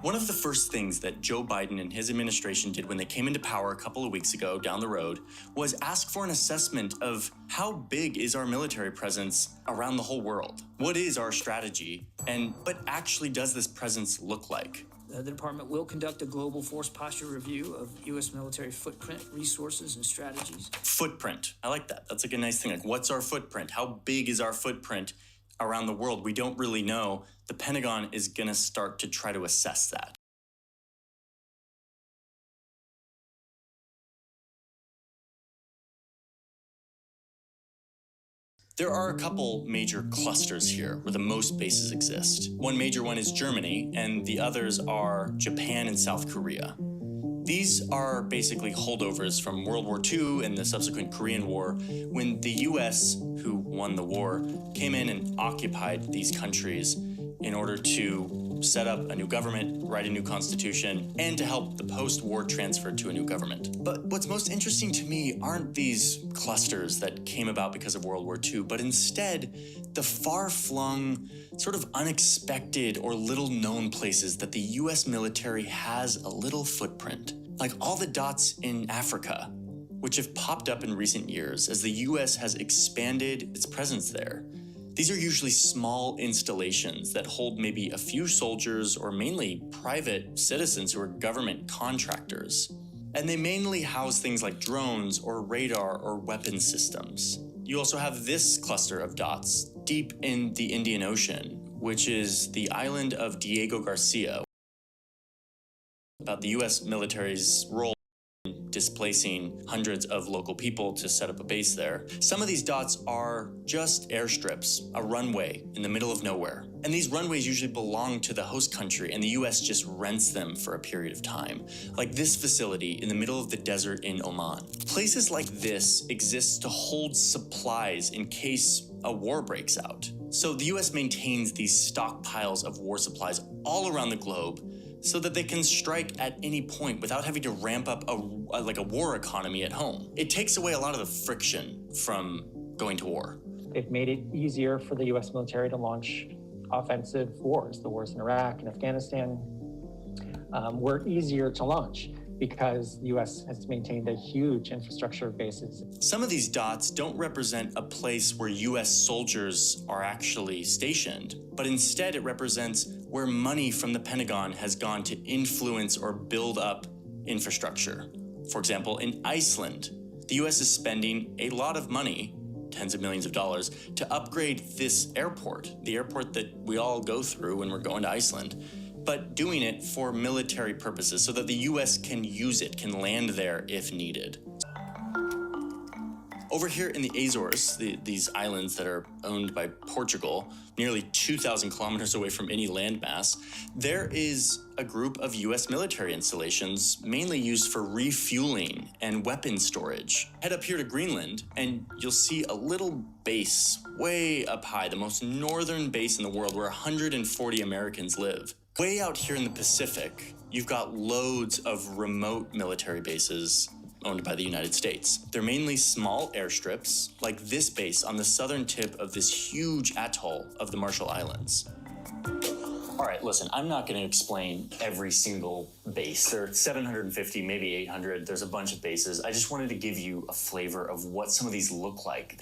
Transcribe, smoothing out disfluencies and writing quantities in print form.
One of the first things that Joe Biden and his administration did when they came into power a couple of weeks ago down the road was ask for an assessment of how big is our military presence around the whole world? What is our strategy? And what actually does this presence look like? The department will conduct a global force posture review of U.S. military footprint, resources, and strategies. Footprint. I like that. That's like a nice thing. Like, what's our footprint? How big is our footprint around the world? We don't really know. The Pentagon is going to start to try to assess that. There are a couple major clusters here where the most bases exist. One major one is Germany, and the others are Japan and South Korea. These are basically holdovers from World War II and the subsequent Korean War, when the US, who won the war, came in and occupied these countries in order to set up a new government, write a new constitution, and to help the post-war transfer to a new government. But what's most interesting to me aren't these clusters that came about because of World War II, but instead the far-flung, sort of unexpected or little-known places that the US military has a little footprint. Like all the dots in Africa, which have popped up in recent years as the US has expanded its presence there. These are usually small installations that hold maybe a few soldiers or mainly private citizens who are government contractors. And they mainly house things like drones or radar or weapon systems. You also have this cluster of dots deep in the Indian Ocean, which is the island of Diego Garcia. About the US military's role in displacing hundreds of local people to set up a base there. Some of these dots are just airstrips, a runway in the middle of nowhere. And these runways usually belong to the host country, and the US just rents them for a period of time. Like this facility in the middle of the desert in Oman. Places like this exist to hold supplies in case a war breaks out. So the US maintains these stockpiles of war supplies all around the globe, so that they can strike at any point without having to ramp up a war economy at home. It takes away a lot of the friction from going to war. They've made it easier for the US military to launch offensive wars. The wars in Iraq and Afghanistan were easier to launch because the US has maintained a huge infrastructure of bases. Some of these dots don't represent a place where US soldiers are actually stationed, but instead it represents where money from the Pentagon has gone to influence or build up infrastructure. For example, in Iceland, the US is spending a lot of money, tens of millions of dollars, to upgrade this airport, the airport that we all go through when we're going to Iceland, but doing it for military purposes so that the US can use it, can land there if needed. Over here in the Azores, these islands that are owned by Portugal, nearly 2,000 kilometers away from any landmass, there is a group of US military installations mainly used for refueling and weapon storage. Head up here to Greenland and you'll see a little base way up high, the most northern base in the world where 140 Americans live. Way out here in the Pacific, you've got loads of remote military bases owned by the United States. They're mainly small airstrips, like this base on the southern tip of this huge atoll of the Marshall Islands. All right, listen, I'm not going to explain every single base. There are 750, maybe 800. There's a bunch of bases. I just wanted to give you a flavor of what some of these look like.